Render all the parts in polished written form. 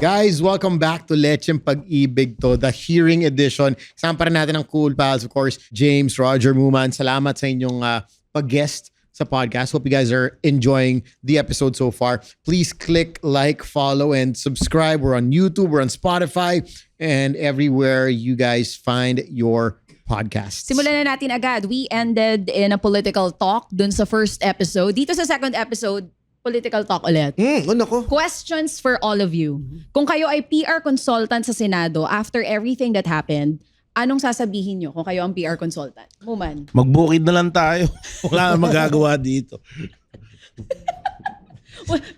Guys, welcome back to Lecheng Pag-ibig to, the hearing edition. Kasama pa rin natin ang cool pals, of course, James, Roger, Muman. Salamat sa inyong pag-guest sa podcast. Hope you guys are enjoying the episode so far. Please click like, follow, and subscribe. We're on YouTube, we're on Spotify, and everywhere you guys find your podcasts. Simulan na natin agad. We ended in a political talk dun sa first episode. Dito sa second episode, political talk ulit. Ano ko? Questions for all of you. Kung kayo ay PR consultant sa Senado, after everything that happened, anong sasabihin nyo kung kayo ang PR consultant? Muman. Magbukid na lang tayo. Wala nang magagawa dito.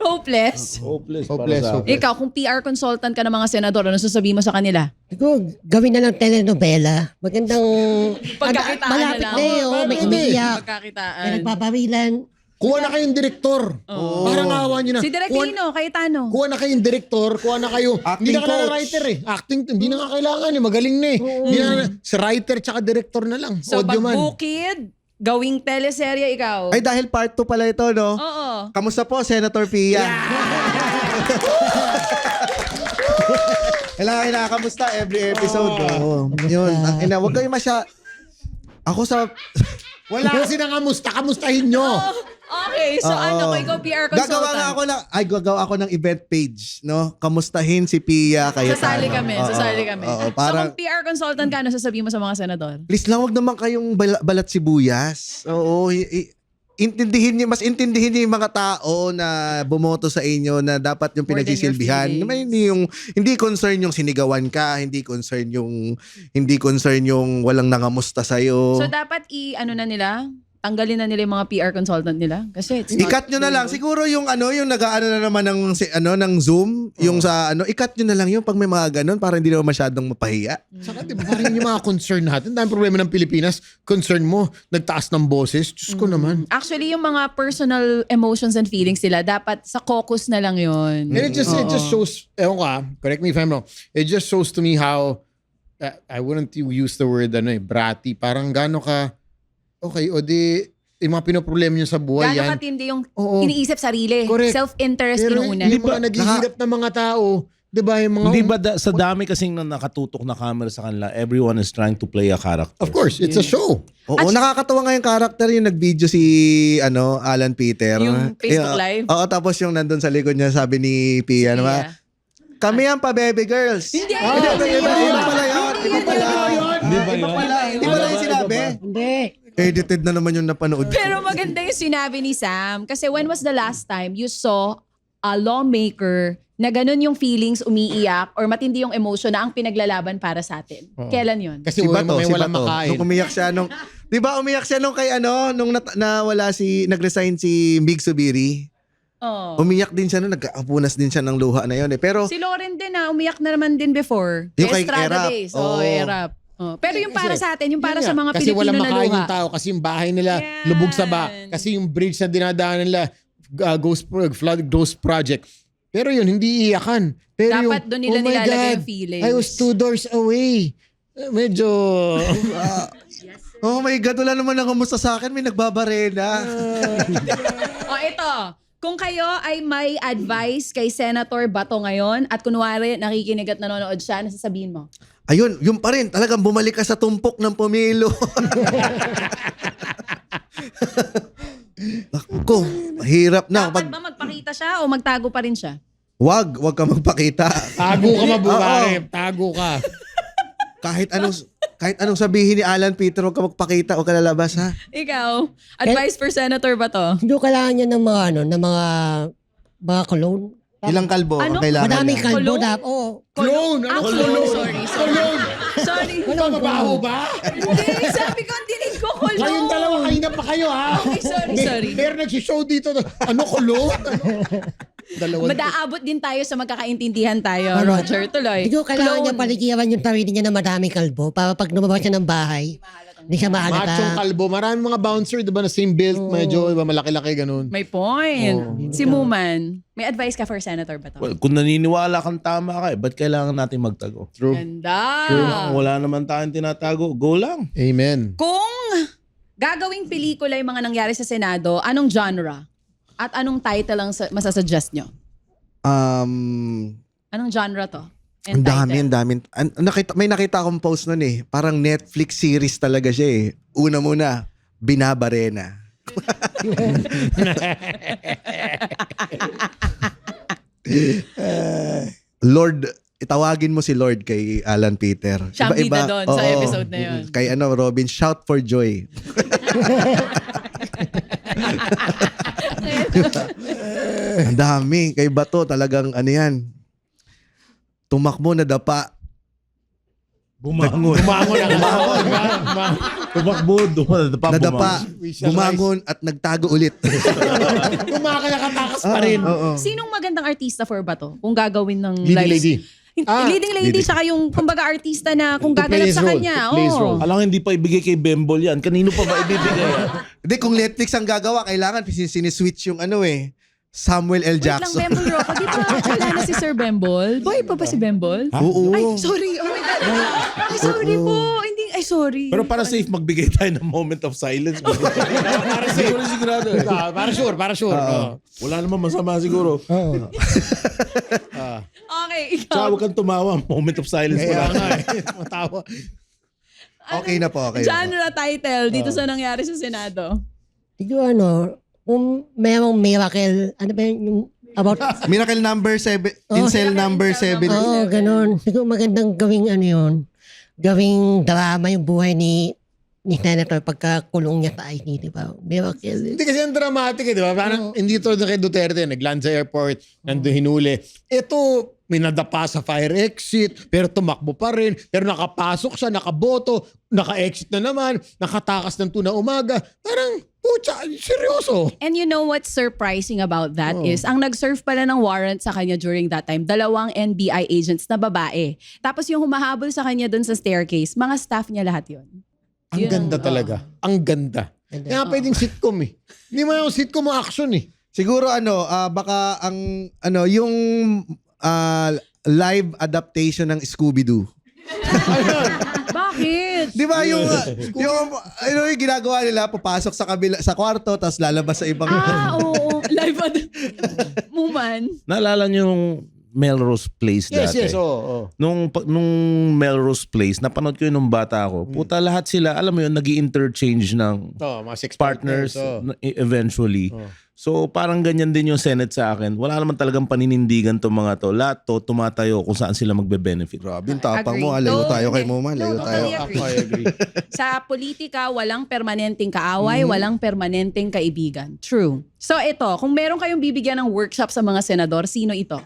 Hopeless. Hopeless. Hopeless. Ikaw, kung PR consultant ka ng mga senador, ano sasabihin mo sa kanila? Siguro, gawin na lang telenovela. Magandang... Pagkakitaan malapit na lang. na eh, may umiiyak. Pagkakitaan. May nagpapawilan. Kuha na kayong direktor. Parang awa nyo na. Si Direk Lino, Cayetano. Kuha na kayong direktor, kuha na kayo. Hindi na kailangan writer eh. Acting, hindi na nga kailangan eh. Magaling na eh. Hindi na, si writer tsaka director na lang. So, Audio man. pagbukid, gawing teleserye ikaw. Ay, dahil part 2 pala ito, no? Oo. Kamusta po, Senator Pia? Kailangan kinakamusta every episode. Yun. Huwag kayo Ako sa... Wala kasi nangamusta. Kamustahin nyo. Okay, so ano ko, ikaw PR consultant. Gagawa ako ng event page, no? Kamustahin si Pia, Cayetano. Sasali kami. Oo, So parang, kung PR consultant ka, ano sasabihin mo sa mga senador? please lang, wag naman kayong balat sibuyas. Oo, mas intindihin niyo yung mga tao na bumoto sa inyo na dapat yung More than your pinagsisilbihan. feelings. Hindi concern yung sinigawan ka, hindi concern yung walang nangamusta sa So dapat tanggalin na nila yung mga PR consultant nila kasi it's not I-cut nyo na lang. Siguro yung nag-aano na naman ng Zoom, yung sa i-cut nyo na lang yung pag may mga ganun para hindi naman masyadong mapahiya. Saka diba parang yung mga concern natin. Dahil problema ng Pilipinas, concern mo, nagtaas ng boses. Diyos ko naman. Actually, yung mga personal emotions and feelings nila, dapat sa caucus na lang yun. And it just shows, ewan ko correct me if I'm wrong, it just shows to me how, I wouldn't use the word bratty. Parang gano'n ka, okay, o di, yung mga pinoproblema nyo sa buhay Gano'n yan. katindi yung Oo. iniisip sarili. Correct. Self-interest Pero inuuna. yung mga naghihirap ng mga tao, di ba yung mga... Hindi ba sa dami kasing nakatutok na camera sa kanila, everyone is trying to play a character. Of course, it's a show. Oo, nakakatawa nga yung character yung nag-video si Alan Peter. Yung Facebook Live? Oo, tapos yung nandun sa likod niya sabi ni Pia, Yeah. kami ang pa-baby girls. Hindi, Iba pala yun. Iba pala. Hindi ba yun? Di ba lang yung sinabi? Hindi. Edited na naman yung napanood. Pero maganda yung sinabi ni Sam. Kasi when was the last time you saw a lawmaker na ganun yung feelings, umiiyak, or matindi yung emotion na ang pinaglalaban para sa atin? Kailan yun? Kasi Si Bato, may si walang Bato. makain. Nung umiyak siya di ba umiyak siya nung kay nung nawala nag-resign si Mig Subiri. Oh. Umiyak din siya nung nagkaapunas din siya ng luha na yun eh. Pero Si Lauren din umiyak na naman din before. Yung kay Estrada Erap. days. Oo. Erap. Oh. Pero yung para sa atin, yung para Yun sa nga. mga kasi Pilipino walang na makain luha. yung tao. Kasi yung bahay nila Yan. lubog sa kasi yung bridge na dinadaanan nila, Ghost Project. Pero yun, hindi iiyakan. Pero Dapat doon nila my nilalagay God, yung feelings. I was 2 doors away. Medyo... oh my God, wala naman nakamusta sa akin. May nagbabarena. O ito, kung kayo ay may advice kay Senator Bato ngayon at kunwari nakikinig at nanonood siya, ano sasabihin mo? Ayun, yung pa rin. Talagang bumalik ka sa tumpok ng pumilo. Ako, mahirap na. Dapat ba magpakita siya o magtago pa rin siya? Wag ka magpakita. Tago ka mabuhay. Oo. Tago ka. Kahit anong sabihin ni Alan Peter, wag ka magpakita, wag ka lalabas ha. Ikaw, advice for Senator Bato? Hindi ko kailangan niya ng mga cologne. Ilang kalbo Ano? ang kailangan Madaming niya? kalbo Cologne? dapat. Oo. Clone! Ano Cologne. clone? Sorry. Ano ba, mabaho ba? Hindi, sabi ko, ang dinig ko, cologne. Kayong dalawa, kanina pa kayo ha? Okay, sorry. Pero nagsishow dito. Ano clone? Dalawa. Madaabot din tayo sa magkakaintindihan tayo, Roger. Tuloy. Hindi ko kailangan niya Clone. paligiran yung sarili niya na madaming kalbo para pag lumabas siya ng bahay, hindi siya Machong mahalata. kalbo. Maraming mga bouncer, diba, na same build. Medyo iba, malaki-laki, ganun. May point. Si Muman, may advice ka for Senator Bato? Well, kung naniniwala kang tama ka, ba't kailangan natin magtago? True. Ganda. Wala naman tayong tinatago. Go lang. Amen. Kung gagawing pelikula yung mga nangyari sa Senado, anong genre? At anong title ang masasuggest nyo? Anong genre to? Ang dami, And ang dami. May nakita akong post nun eh. Parang Netflix series talaga siya eh. Una muna, Binabarena. Lord, itawagin mo si Lord kay Alan Peter. Siya ang bida doon sa Oo. episode na yun. Kay Robin, shout for joy. Ang dami. Kay Bato talagang yan. Tumakbo na dapa. Bumangon. Bumangon na Tumakbo. Nadapa, bumangon at nagtago ulit. Kumakatakas pa rin. Oo. Sinong magandang artista for ba to? Kung gagawin ng Leading lady. Leading lady, saka yung kumbaga artista na kung To play gaganap his sa role. kanya. To play his role. Alang hindi pa ibigay kay Bembol yan. Kanino pa ba ibibigay yan? Hindi, kung Netflix ang gagawa, kailangan siniswitch yung Samuel L. Wait lang, Jackson. Bembol Rocco. Di ba kilala na si Sir Bembol? Boy pa ba si Bembol? Oo. Ay, sorry. Oh my God. Ay, sorry po. Hindi, ay, sorry. Pero para safe, magbigay tayo ng moment of silence. Para sigurado. Para sure. Oo. Wala naman masama siguro. Okay, Tsaka ikaw. huwag kang tumawa. Moment of silence Kaya pala. nga matawa. Okay na po, okay na po. Genre title dito sa nangyari sa Senado. Siguro kung merong miracle, ano ba yung about, Miracle number 7, Oh. Incel number 7. oo, ganun. Siguro magandang gawing yun, gawing drama yung buhay ni Senator pagkakulong niya sa IT, di ba? Miracle. Hindi kasi ang dramatic di ba? Parang hindi to kay Duterte, nagland sa airport, nandun hinuli. Ito, minadapa sa fire exit, pero tumakbo pa rin, pero nakapasok siya, nakaboto, naka-exit na naman, nakatakas ng 2 na umaga. Parang, pucha, seryoso. And you know what's surprising about that is, ang nag-serve pala ng warrant sa kanya during that time, 2 NBI agents na babae. Tapos yung humahabol sa kanya dun sa staircase, mga staff niya lahat yun. Ang Yun ganda ang- talaga. Ang ganda. Kaya pwedeng sitcom eh. Hindi mo yung sitcom mo action eh. Siguro baka ang yung live adaptation ng Scooby-Doo. Bakit? Di ba yung yung ginagawa nila, papasok sa kwarto, tapos lalabas sa ibang... Oo. Live Muman. Naalala niyo yung Melrose Place Yes, dati? yes. Oo. Nung Melrose Place, napanood ko yun nung bata ako. Puta, lahat sila, alam mo yun, nag-i-interchange ng Mga sex partners Oh. eventually. So parang ganyan din yung Senate sa akin. Wala naman talagang paninindigan tong mga to. Lahat to tumatayo kung saan sila magbe-benefit. Grabe, yung tapang mo. Agree. Layo No, tayo kay hindi. Moma. Layo No, tayo. totally Ako, I agree. Sa politika, walang permanenteng kaaway, walang permanenteng kaibigan. True. So ito, kung meron kayong bibigyan ng workshop sa mga senador, sino ito?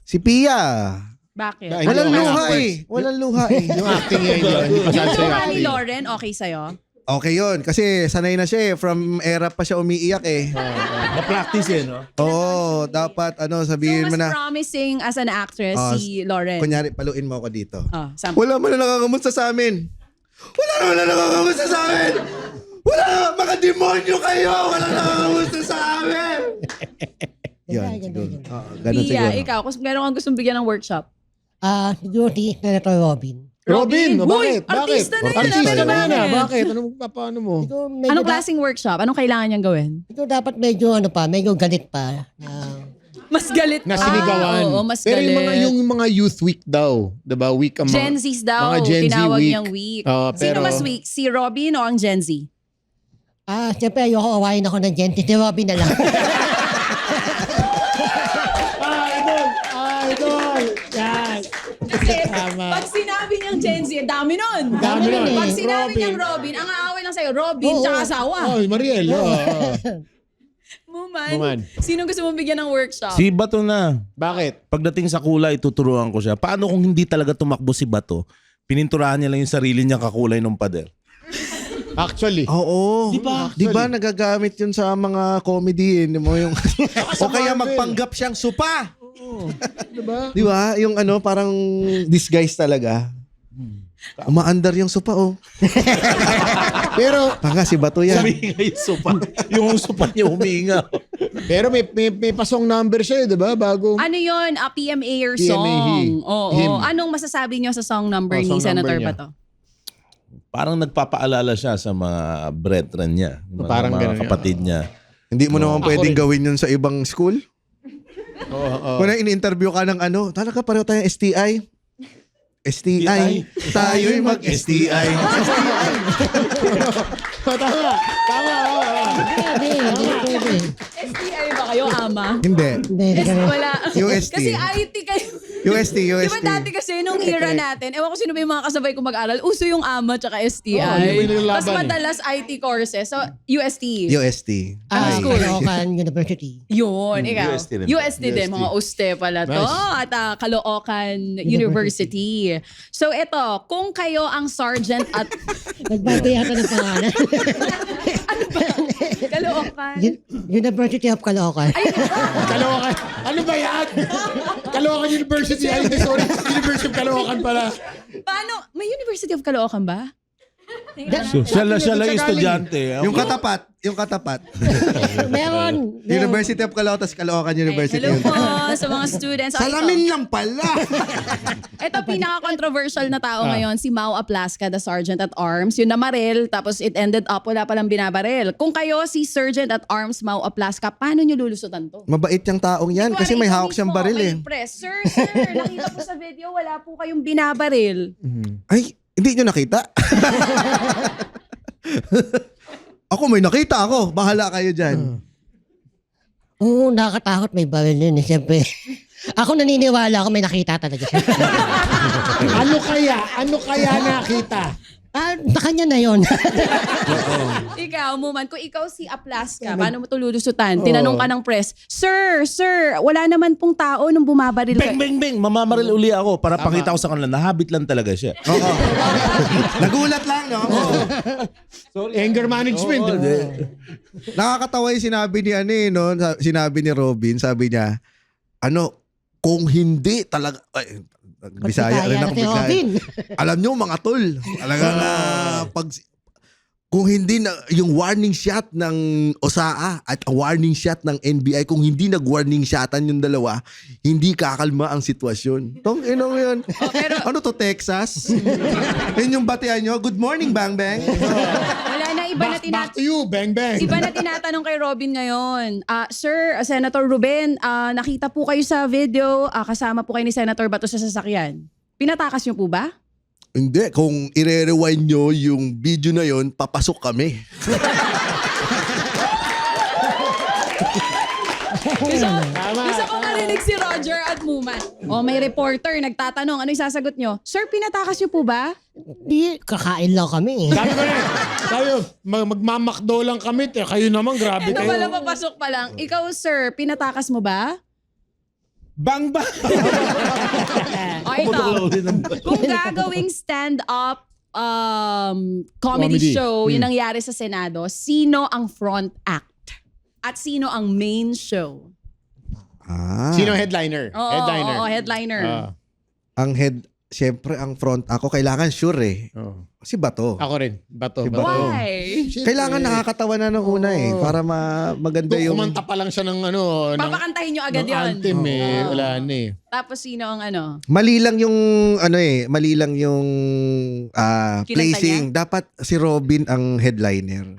Si Pia. Bakit? Ay, Walang okay, luha okay. eh. Walang luha eh. Yung acting niya yun. Hindi Yung pasal sa'yo luha ni acting. Lauren, okay sa'yo? Okay yun. Kasi sanay na siya eh. From era pa siya umiiyak eh. Na-practice eh, no? Oo, dapat sabihin So, mo mas na. promising as an actress si Lauren. Kunyari, paluin mo ako dito. Sample. Wala man na nakakamusta sa amin. Wala naman na nakakamusta sa amin. Wala naman, mga demonyo kayo. Wala nakakamusta sa amin. Yan, siguro. Ganun Pia, siguro. ikaw, kung meron kang gustong bigyan ng workshop. Siguro si Senator Robin. Robin, Uy, bakit? artista na yan. Artista Artista na na yan. yan. Bakit? Paano mo? Siguro medyo Anong klaseng workshop? Anong kailangan niyang gawin? Siguro dapat medyo medyo galit pa. Mas galit. Na sinigawan. Oo, mas Pero galit. yung mga youth week daw. Diba? Week ang Gen Zs daw, mga Gen Z tinawag week. niyang week. pero, Sino mas weak? Si Robin o ang Gen Z? Siyempre ayoko awayin ako ng gente. Si Robin na lang. Idol! Yan! Kasi Tama. pag sinabi niyang Gen Z, dami nun. Dami nun. Pag sinabi Robin. niyang Robin, ang aaway lang sa'yo, Robin, Oo. tsaka asawa. Oh, Mariel. Muman. Muman. Sino gusto mong bigyan ng workshop? Si Bato na. Bakit? Pagdating sa kulay, tuturuan ko siya. Paano kung hindi talaga tumakbo si Bato? Pininturahan niya lang yung sarili niya kakulay ng pader. Actually. Oo. Di ba nagagamit yun sa mga comedy? Hindi mo yung... o kaya Marvel. magpanggap siyang supa. Diba? Di ba? Yung parang disguise talaga. Umaandar yung supa, oh. Pero Tanga, si Bato yan. Huminga yung sopa. Yung sopa niya huminga. pero may pasong number siya, 'di ba? Bago Ano yun? A PMA or PMA song? Oo. him. Anong masasabi niyo sa song number Oh, ni song Senator number niya. Bato? Parang nagpapaalala siya sa mga brethren niya. Mga, Parang mga ganun, kapatid niya. Hindi mo naman Ako pwedeng rin. gawin yun sa ibang school? Kung in-interview ka ng ano, talaga pareho tayong STI. STI. Tayo'y mag-STI. Tama. Hindi. STI ba kayo, ama? Hindi. Hindi kami. Wala. UST. Kasi IT kayo. UST. Di ba dati kasi nung era natin, ewan ko sino ba yung mga kasabay ko mag-aral, uso yung AMA tsaka STI. Oo, yun yung nilalaban Mas madalas IT courses. So, UST. UST. Caloocan University. Yun, ikaw. UST rin. UST din, mga UST pala to. Nice. At Caloocan University. So ito, kung kayo ang sergeant at Nagbago yata ng pangalan. Caloocan. University of Caloocan. Caloocan. Ano ba yan? Caloocan University. Ay, hindi, sorry. University of Caloocan pala. Paano? May University of Caloocan ba? Siya lang yung estudyante. Yung katapat. Meron. University of Caloocan, Caloocan University. Hello po sa mga students. Salamin lang pala. Ito pinaka-controversial na tao ngayon, si Mau Aplasca, the Sergeant at Arms. Yun namaril, tapos it ended up, wala palang binabaril. Kung kayo si Sergeant at Arms Mau Aplasca, paano nyo lulusutan to? Mabait yung taong yan kasi may hawak siyang baril eh. Press. Sir, nakita po sa video, wala po kayong binabaril. Ay, hindi nyo nakita? Ako may nakita ako. Bahala kayo dyan. Oo, nakakatakot may baril yun eh. Siyempre. Ako naniniwala ako may nakita talaga siya. Ano kaya nakita? Sa kanya na yun. Ikaw, Muman, kung ikaw si Aplasca, paano mo ito lulusutan? Tinanong ka ng press, Sir, wala naman pong tao nung bumabaril ka. Beng. Mamamaril uli ako para pakita ko sa kanila. Nahabit lang talaga siya. Oo. Nagulat lang, no? Anger management. Nakakatawa yung sinabi ni sinabi ni Robin, sabi niya, kung hindi talaga, Bisaya rin ako bigla. Alam nyo mga tol, talagang kung hindi na yung warning shot ng OSAA at warning shot ng NBI, kung hindi nag-warning shotan yung dalawa, hindi kakalma ang sitwasyon. Tong inong yun. Ano to, Texas? Yun yung batian nyo. Good morning, Bang Bang. Wala na iba na Back to you, bang. Iba na tinatanong kay Robin ngayon. Sir, Senator Ruben, nakita po kayo sa video, kasama po kayo ni Senator Bato sa sasakyan. Pinatakas niyo po ba? Hindi, kung i-rewind nyo yung video na yon, papasok kami. Gusto ko marinig si Roger at Muman. May reporter nagtatanong, ano yung sasagot nyo? Sir, pinatakas niyo po ba? Di, kakain lang kami eh. Sabi ko na, magmamakdo lang kami. Kayo naman, grabe Ito kayo. pala papasok pa lang. Ikaw, sir, pinatakas mo ba? Bang! O ito, kung gagawing stand-up comedy show, yung nangyari sa Senado, sino ang front act? At sino ang main show? Sino ang headliner? Headliner. Oo, headliner. Ang syempre ang front ako, kailangan sure eh. Si Bato. Ako rin. Bato. Si Bato. Why? Kailangan nakakatawa na nung una eh. Para maganda yung... Kumanta pa lang siya ng Papakantahin nyo agad ng yun. anthem eh. Wala na eh. Tapos sino ang ano? Mali lang yung mali lang yung Kinanta placing. Dapat si Robin ang headliner.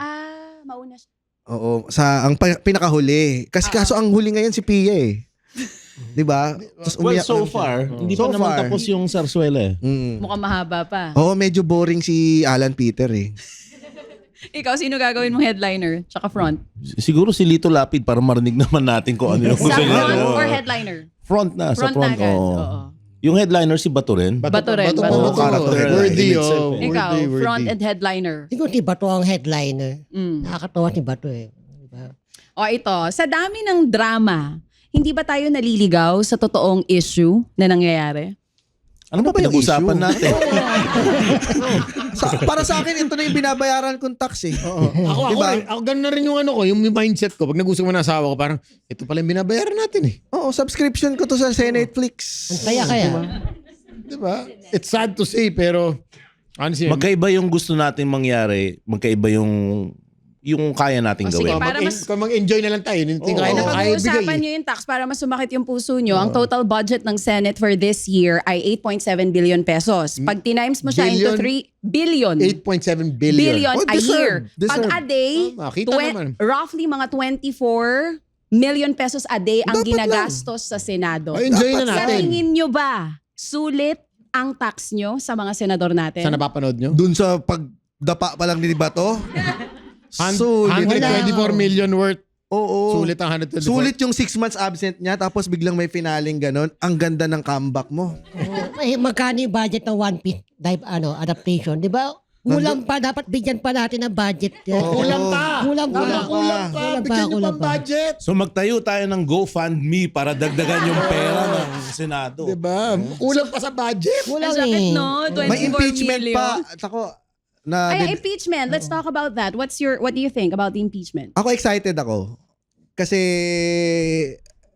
Mauna siya. Oo, ang pinakahuli. Kasi kaso ang huli ngayon si Pia eh. 'Di ba? Well, so far, hindi pa naman tapos yung Sarsuela eh. Mukhang mahaba pa. Oo, medyo boring si Alan Peter eh. Ikaw, sino gagawin mong headliner? Tsaka front? Siguro si Lito Lapid para marinig naman natin kung ano yung Sa gusto front niya. or headliner? Front na, sa front. na agad. Oo. Oo. Yung headliner si Bato rin. Bato rin. Worthy Ikaw, front and headliner. Siguro si Bato ang headliner. Nakakatawa si Bato eh. Diba? O ito, sa dami ng drama, hindi ba tayo naliligaw sa totoong issue na nangyayari? Ano ba ba yung pinag-usapan issue? natin? Para sa akin, ito na yung binabayaran kong tax eh. Ako ganun na rin yung yung mindset ko. Pag nag-usap mo na asawa ko, parang ito pala yung binabayaran natin eh. Oo, subscription ko to sa Netflix. Ang saya kaya. Diba? It's sad to say, pero honestly, Magkaiba yung gusto natin mangyari, magkaiba yung kaya nating O, sige, gawin. para mas- kung mag-enjoy na lang tayo, kaya Napag-uusapan bigay. nyo yung tax para mas sumakit yung puso nyo. Ang total budget ng Senate for this year ay 8.7 billion pesos. Pag tinimes mo siya into 3 billion. 8.7 billion. Billion Oh, a year. deserve. Pag a day, Makita naman. roughly mga 24 million pesos a day ang Dapat ginagastos sa Senado. Ay, enjoy na Sa natin. tingin nyo ba, sulit ang tax nyo sa mga senador natin? Sa napapanood nyo? Dun sa pagdapa pa lang ni Bato. Sulit. 124 million worth. Oo. Sulit ang 124. Sulit yung 6 months absent niya tapos biglang may finaling ganon. Ang ganda ng comeback mo. Magkano yung budget ng One Piece adaptation? Di ba? Kulang pa. Dapat bigyan pa natin ng budget. Kulang pa. Kulang pa. Kulang pa. Kulang pa, Bigyan nyo kulang pang pa. budget. So magtayo tayo ng GoFundMe para dagdagan yung pera ng Senado. Diba? Kulang pa sa budget. Kulang Ang sakit, eh. no? 24 May impeachment million. pa. Ako, na, Ay, impeachment. Let's talk about that. What do you think about the impeachment? ako excited ako. Kasi,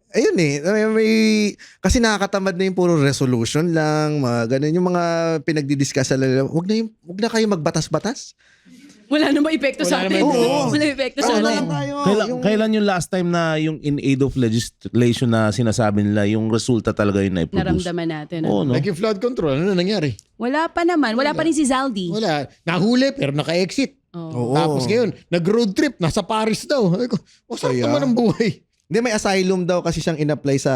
ayun kasi nakakatamad na yung puro resolution lang, mga ganun. Yung mga pinagdidiscuss sa lalala, wag na kayo magbatas-batas. Wala namang epekto sa atin. Oo. Wala epekto sa Ano atin. lang tayo? Kailan yung last time na yung in aid of legislation na sinasabi nila, yung resulta talaga yung naiproduce? Naramdaman natin. Oo, no? Like yung flood control, ano nangyari? Wala pa naman. Wala pa rin si Zaldi. Wala. Nahuli pero naka-exit. Oh. Oo. Tapos ngayon, nag-road trip, nasa Paris daw. Sabi ko, masarap Saya. naman ang buhay. Hindi, may asylum daw kasi siyang in-apply sa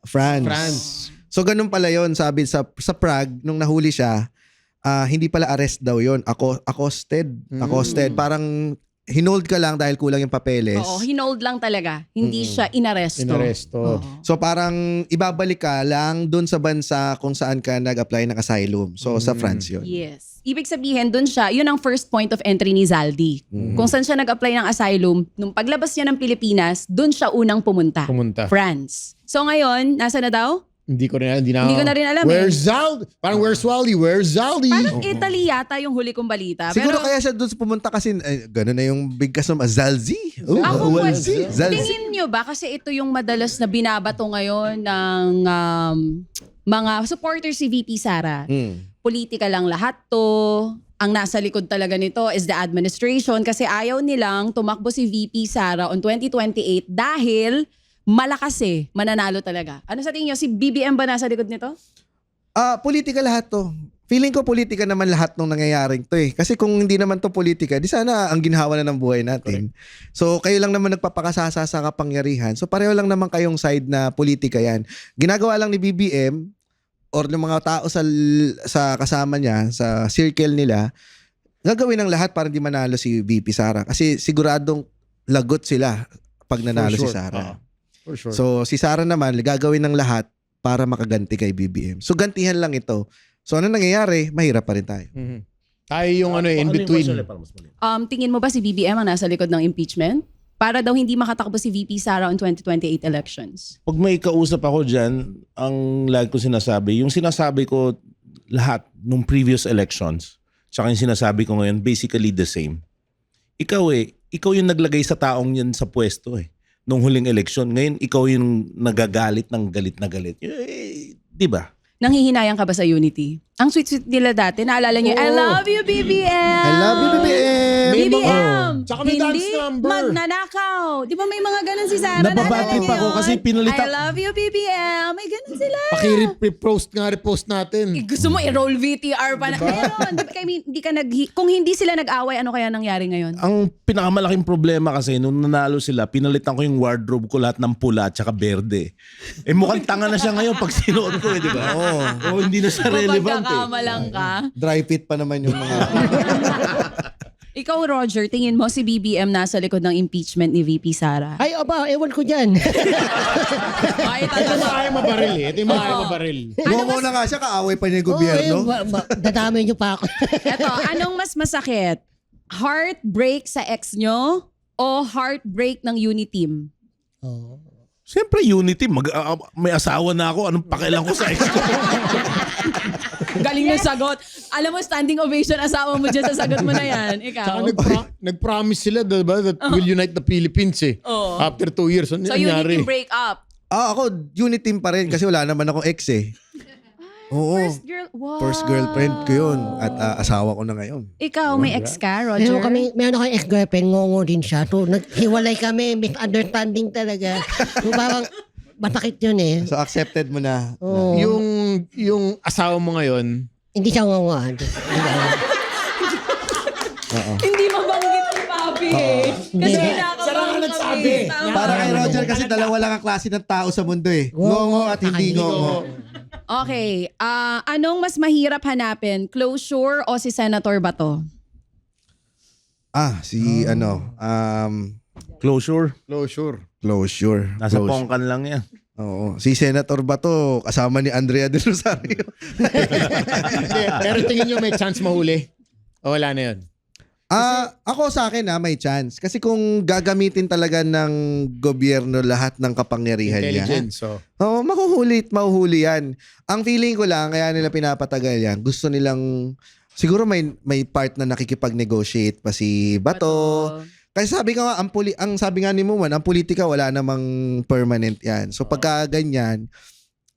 France. France. So, ganun pala yon, sabi sa Prague, nung nahuli siya, hindi pala arrest daw yon, accosted. Accosted. Parang hinold ka lang dahil kulang yung papeles. Oo, hinold lang talaga. Hindi siya inaresto. Inaresto. Oo. So parang ibabalik ka lang dun sa bansa kung saan ka nag-apply ng asylum. So sa France yun. Yes. Ibig sabihin, dun siya, yun ang first point of entry ni Zaldi. Kung saan siya nag-apply ng asylum, nung paglabas niya ng Pilipinas, dun siya unang pumunta. France. So ngayon, nasa na daw? Hindi ko na rin alam. eh. Where's Zaldi? Parang where's Wally? Where's Zaldi? Parang Italy yata yung huli kong balita. Siguro Pero, kaya siya dun sa pumunta kasi gano'n na yung bigkas ng Zalzi. ako Zalzi. tingin nyo ba, kasi ito yung madalas na binabato ngayon ng mga supporters si VP Sara. Politika lang lahat to. Ang nasa likod talaga nito is the administration kasi ayaw nilang tumakbo si VP Sara on 2028 dahil malakas mananalo talaga. Ano sa tingin nyo? Si BBM ba nasa likod nito? Politika lahat to. Feeling ko politika naman lahat nung nangyayaring to eh. Kasi kung hindi naman to politika, di sana ang ginhawa na ng buhay natin. Correct. So kayo lang naman nagpapakasasa sa kapangyarihan. So pareho lang naman kayong side na politika yan. Ginagawa lang ni BBM or ng mga tao sa kasama niya, sa circle nila, gagawin ng lahat para di manalo si VP Sara. Kasi siguradong lagot sila pag nanalo si Sara. For sure. So si Sara naman gagawin ng lahat para makaganti kay BBM. So gantihan lang ito. So ano nangyayari? Mahirap pa rin tayo. Tayo yung in between. Tingin mo ba si BBM ang nasa likod ng impeachment? Para daw hindi makatakbo si VP Sara on 2028 elections. Pag may kausap ako dyan, ang lagi ko sinasabi, yung sinasabi ko lahat nung previous elections, tsaka yung sinasabi ko ngayon, basically the same. Ikaw yung naglagay sa taong yan sa pwesto nung huling eleksyon. Ngayon, ikaw yung nagagalit ng galit na galit. Di ba? Nanghihinayang ka ba sa Unity? Ang sweet-sweet nila dati. Naalala niyo, I love you, BBM! I love you, BBM! BBM! Tsaka may dance number. Magnanakaw. Di ba may mga ganun si Sara? Nababatrip ako kasi I pinalitan. love you, BBM. May ganun sila. Repost natin. Gusto mo i-roll VTR pa na. Meron. Kung hindi sila nag-away, ano kaya nangyari ngayon? Ang pinakamalaking problema kasi nung nanalo sila, pinalitan ko yung wardrobe ko lahat ng pula at saka berde. Mukhang tanga na siya ngayon pag sinuot ko di ba? Oo, hindi na siya relevant Magkakamalang ka. Dry fit pa naman yung mga... Ikaw, Roger, tingin mo si BBM nasa likod ng impeachment ni VP Sara? Ay, ewan ko dyan. Ay, Ito yung mga ayaw mabaril Ito yung mga ayaw mabaril. Momo na nga siya, kaaway pa niya yung gobyerno. Dadamay niyo pa ako. Eto, anong mas masakit? Heartbreak sa ex nyo o heartbreak ng Uniteam? Siyempre, Unity. May asawa na ako. Anong pakialam ko sa ex ko? Galing ng sagot. Alam mo, standing ovation asawa mo dyan sa sagot mo na yan. Ikaw. Saka nag-promise sila, diba, that will unite the Philippines Oo. After 2 years. Ano So, nangyari? Uniteam break up. Ako, Uniteam pa rin kasi wala naman akong ex Oo. First girl. Wow. First girlfriend ko yun at asawa ko na ngayon. Ikaw, may ex ka, Roger? Meron akong ex-girlfriend, ngongo din siya. So, naghiwalay kami, misunderstanding talaga. So, parang matakit yun So accepted mo na. Oo. Yung asawa mo ngayon, Hindi siya ngongo. Hindi mabanggit ni Papi Kasi kinakabahan nagsabi. Tama. Para kay Roger kasi dalawa lang ang klase ng tao sa mundo eh. Ngongo at hindi ngongo. Okay. Anong mas mahirap hanapin? Closure o si Senator Bato? Closure. Closure. Nasa pongkan lang yan. Oo. Si Senator Bato, kasama ni Andrea De Rosario. Hindi, pero tingin nyo may chance mahuli? O wala na yun? Ako sa akin may chance. Kasi kung gagamitin talaga ng gobyerno lahat ng kapangyarihan niya. Intelligence. So. Mahuhuli yan. Ang feeling ko lang, kaya nila pinapatagal yan, gusto nilang, siguro may part na nakikipag-negotiate pa si Bato. Kasi sabi ko nga, ang sabi nga ni Muman, ang politika wala namang permanent yan. So pagka ganyan,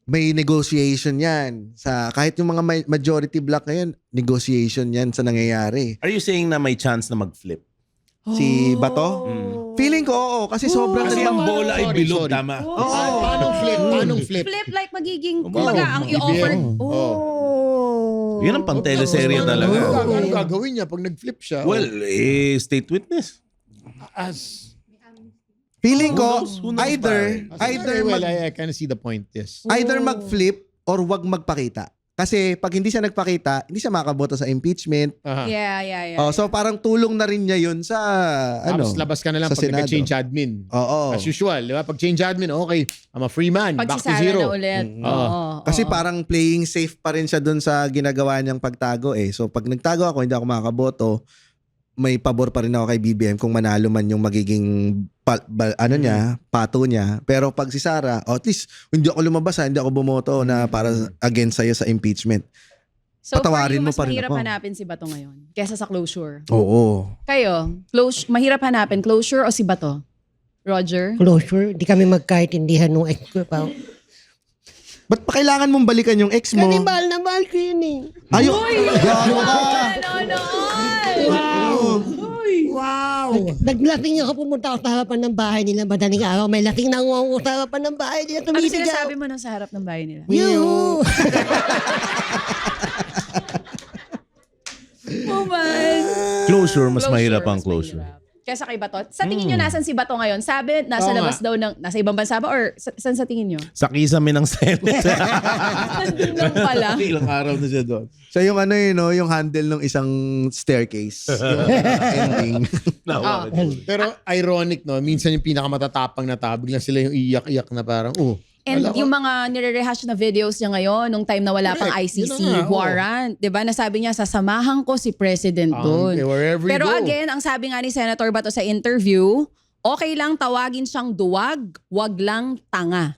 may negotiation yan. Kahit yung mga majority block ngayon, negotiation yan sa nangyayari. Are you saying na may chance na mag-flip? Si Bato? Feeling ko, oo. Kasi sobrang Kasi ang bola ay Sorry, bilog, sorry. tama. Paanong flip? Paanong flip? Flip like magiging, kumbaga, ang i-offer. Yun ang pang-teleserye talaga. Ano gagawin niya pag nag-flip siya? Well, state witness. Feeling ko, Who knows, either I kind of see the point, yes. either mag-flip or wag magpakita. Kasi pag hindi siya nagpakita, hindi siya makaboto sa impeachment. Aha. Yeah. So parang tulong na rin niya yun sa Tapos labas ka na lang sa pag Senado. nag-change admin. Oo. As usual, di ba? Pag change admin, okay, I'm a free man. Back to Pagsisara zero. na ulit. Oo. Kasi parang playing safe pa rin siya dun sa ginagawa niyang pagtago eh. So pag nagtago ako, hindi ako makaboto, may pabor pa rin ako kay BBM kung manalo man yung magiging pato niya. Pero pag si Sara, at least hindi ako lumabas, hindi ako bumoto na para against sa'yo sa impeachment. So patawarin for you, mo pa rin mas mahirap ako. hanapin si Bato ngayon kesa sa closure. Oo. Kayo, mahirap hanapin closure o si Bato? Roger? Closure, di kami magkaintindihan nung ex ko pa. Ba't pa kailangan mong balikan yung ex mo? Kasi mahal na mahal ko yun eh. Ayun! Gago ka! Wow! Naglating ako, pumunta ako sa harapan ng bahay nila madaling araw. May lating nangungo sa harapan ng bahay nila. Ano Tumitigaw. sinasabi mo nung sa harap ng bahay nila? Yoo! Man. Closure, mas mahirap ang mas closure. mahirap. Kesa kay Bato. Sa tingin nyo, nasan si Bato ngayon? Sabi, nasa Oo labas daw nasa ibang bansa ba? Or saan sa tingin nyo? Sa kisame ng Senate. Nandun lang pala. Ilang araw na siya doon. Siya yung yung handle ng isang staircase. Yung ending. Pero ironic, no? Minsan yung pinakamatatapang na tao, biglang sila yung iyak-iyak na parang, And wala ko. yung mga nire-rehash na videos niya ngayon, nung time na wala pang Correct. ICC Yun na nga, warrant, di ba? Nasabi niya, sasamahan ko si President doon. wherever you Pero go. again, ang sabi nga ni Senator Bato sa interview, okay lang tawagin siyang duwag, wag lang tanga.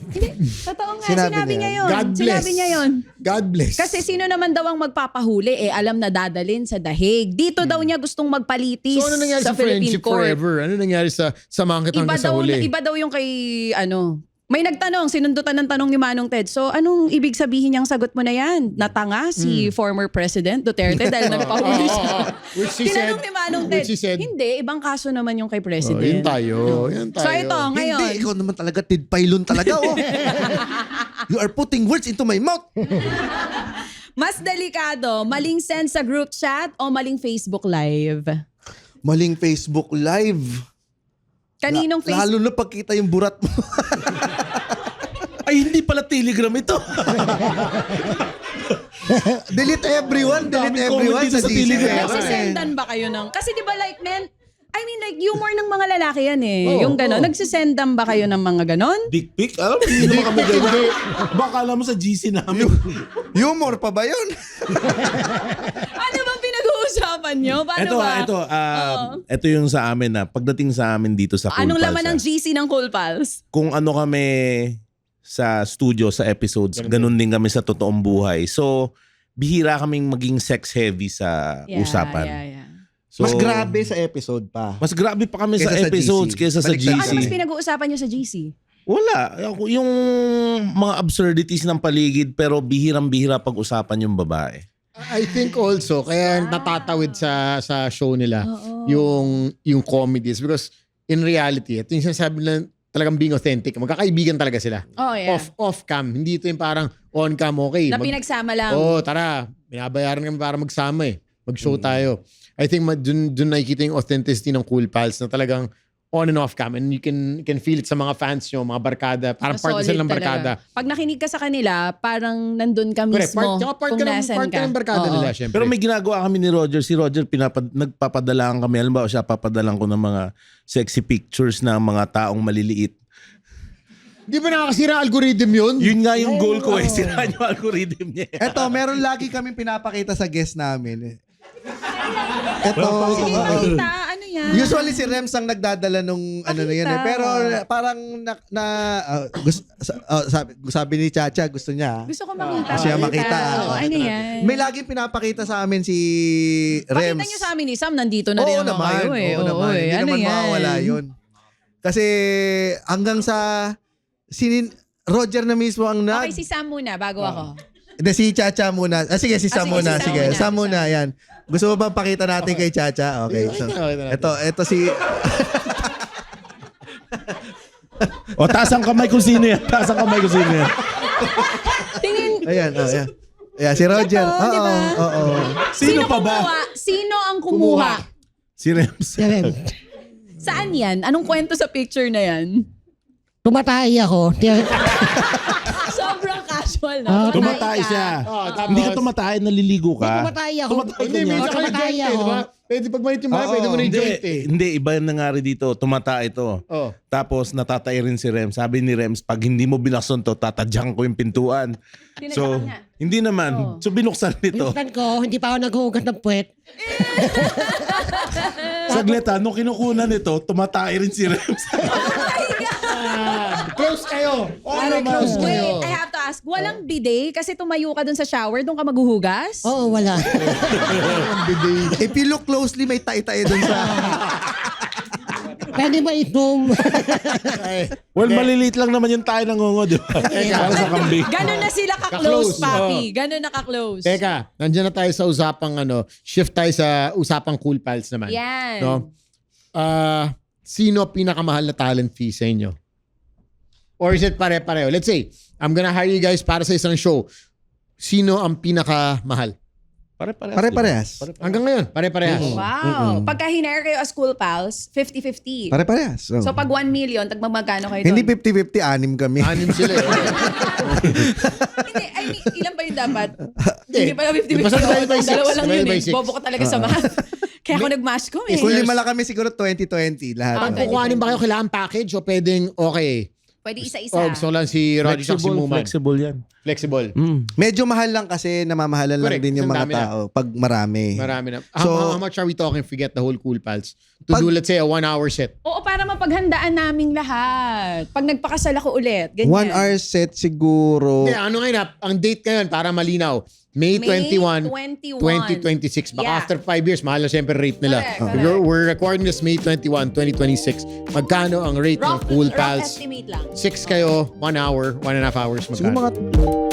Hindi, totoo nga, Sinabi sinabi niya niya yun. God bless. Sinabi niya yun. God bless. Kasi sino naman daw ang magpapahuli, alam na dadalin sa dahig. Dito daw niya gustong magpalitis So ano nangyari sa sa Philippine Friendship Court. Forever? Ano nangyari sa samahan kita hanggang sa huli? Iba daw yung kay, may nagtanong, sinundutan ng tanong ni Manong Ted. So, anong ibig sabihin niyang sagot mo na yan? Natanga si former President Duterte dahil nagpahuli siya. Which she said, Tinanong ni Manong Ted. which she said, Hindi, ibang kaso naman yung kay yun President. tayo. Yan tayo. So, ito, ngayon. Hindi, ikaw naman talaga Ted Pailon talaga. You are putting words into my mouth. Mas delikado, maling send sa group chat o maling Facebook Live? Maling Facebook Live. Kaninong Facebook? Lalo na pagkita yung burat mo. Ay, hindi pala Telegram ito. Delete everyone. Delete everyone sa GC. Nagsisendan ba kayo ng... Kasi di ba like men, humor ng mga lalaki yan eh. Yung gano'n. Nagsisendan ba kayo ng mga gano'n? Dick pic? Alam mo, hindi naman kami ganyan. Baka alam mo sa GC namin. Humor pa ba yun? Ano bang pinag-uusapan nyo? Paano ba? Ito yung sa amin na pagdating sa amin dito sa Cool Anong Pals, laman ng GC ng Cool Pals? kung ano kami sa studio, sa episodes, ganun din kami sa totoong buhay. So, bihira kaming maging sex heavy sa usapan. Yeah. So, Mas grabe sa episode pa. Mas grabe pa kami sa Kesa sa episodes GC. kesa sa Baliktad. GC. Ano mas pinag-uusapan nyo sa GC? Wala. Yung mga absurdities ng paligid pero bihirang-bihira pag-usapan yung babae. I think also, kaya natatawid sa show nila yung comedies. Because in reality, ito yung sinasabi na talagang being authentic. Magkakaibigan talaga sila. Oh, yeah. Off-cam. Hindi ito yung parang on-cam, okay. Na pinagsama lang. Tara. Binabayaran kami para magsama eh. Mag-show tayo. I think dun nakikita yung authenticity ng Cool Pals na talagang on and off cam. And you can feel it sa mga fans nyo, mga barkada. Parang part Solid sila ng talaga. barkada. Pag nakinig ka sa kanila, parang nandun ka Correct. mismo Part kung ka nasan ng barkada Oo. nila, syempre. Pero may ginagawa kami ni Roger. Si Roger, nagpapadalaan kami. Alam ba, siya papadalan ko ng mga sexy pictures ng mga taong maliliit. Di ba nakakasira algorithm yun? Yun nga yung goal ko eh. Sira yung algorithm niya. Eto, meron lagi kaming pinapakita sa guest namin. Eto, Sige, pakita. Ano yan? usually si Rems ang nagdadala nung ano na yan eh. Pero parang sabi ni Chacha, gusto niya. Gusto ko makita. Gusto niya makita. Oo, ano yan? May laging pinapakita sa amin si Rems. Pakita nyo sa amin ni Sam, nandito na rin Oo naman kayo eh. Oo naman. Hindi ano naman yan? mawawala yun. Kasi hanggang sa Roger na mismo ang Okay, si Sam muna bago ako. Hindi, si Chacha muna. Sige, si Sam sige, muna. si Sam Sige, muna. Sam muna. Yan. Gusto mo bang pakita natin kay Chacha? Okay. So, ito si... O, taas ang kamay kung sino yan. Taas ang kamay kung sino yan. Tingin. Ayan, ayan. Ayan, si Roger. Ito, Oo, di ba? oo. Sino pa ba? kumuha? Sino ang kumuha? Si Rems. Yan. Saan yan? Anong kwento sa picture na yan? Tumatay ako. Sobrang casual Ah, na. Tumatay ka. siya. tapos- Hindi ka tumatay, naliligo ka. Tumatay ako. Hindi, minsan ka Tumatay joint eh, ako. di ba? Pwede pag mainit yung bahay, Oo, pwede mo na yung Hindi, joint eh. hindi, iba yung nangyari dito. Tumata ito. Oh. Tapos natatay rin si Rems. Sabi ni Rems, pag hindi mo binakson to, tatadyan ko yung pintuan. So, Tinadyakan niya. hindi naman. So, binuksan nito. Binuksan ko, hindi pa ako naghuhugas ng puwet. Saglit ha, nung kinukunan nito, tumatay rin si Rems. Close kayo. Ano Close Wait, kayo. I have to ask. Walang bidet kasi tumayo ka dun sa shower, dun ka maghuhugas? Oo, wala. If you look closely, may tae-tae dun sa... Pwede ba i-zoom? Well, maliliit lang naman yung tayo nangungo, di ba? Para sa kambing. Ganon na sila Ka-close. ka-close, papi. Ganon na ka-close. Teka, nandiyan na tayo sa usapang shift tayo sa usapang Cool Pals naman. Yan. No? Sino pinakamahal na talent fee sa inyo? Or is it pare-pareho? Let's say, I'm gonna hire you guys para sa isang show. Sino ang pinakamahal? Pare-parehas. Hanggang ngayon, pare-parehas. Wow. Pagka hinire kayo as Cool Pals, 50-50. Pare-parehas. Oo. So pag 1 million, tagmamagkano kayo Hindi doon? 50-50, anim kami. Anim sila eh. Hindi, I mean, ilan ba yung dapat? Hindi pala 50-50. Basta divide by six. Dalawa lang Divide yun by eh. six. Bobo ko talaga sa math. Kaya ako nag-mash ko eh. Kung lima lang kami, siguro 20-20 lahat. Pag kukuhanin ba kayo kailangan package o pwedeng okay? Pwede isa-isa. O gusto lang si Roger sa si Muman. Flexible yan. Flexible. Medyo mahal lang kasi namamahalan lang Correct. din yung Ang mga dami na. tao pag marami. Marami na. So- how much are we talking? Forget the whole Cool Pals. To Pag- do, let's say, a 1-hour set. Oo, para mapaghandaan naming lahat. Pag nagpakasal ako ulit. Ganyan. 1 hour set siguro. Hindi, ano ngayon ang date ngayon para malinaw. May 21, 21. 2026. Baka Yeah. after 5 years, mahal na siyempre rate nila. Correct, We're recording this May 21, 2026. Magkano ang rate ng Cool Rough Pals? estimate lang. 6 kayo, 1 hour, 1.5 hours. Siguro Magkano? mga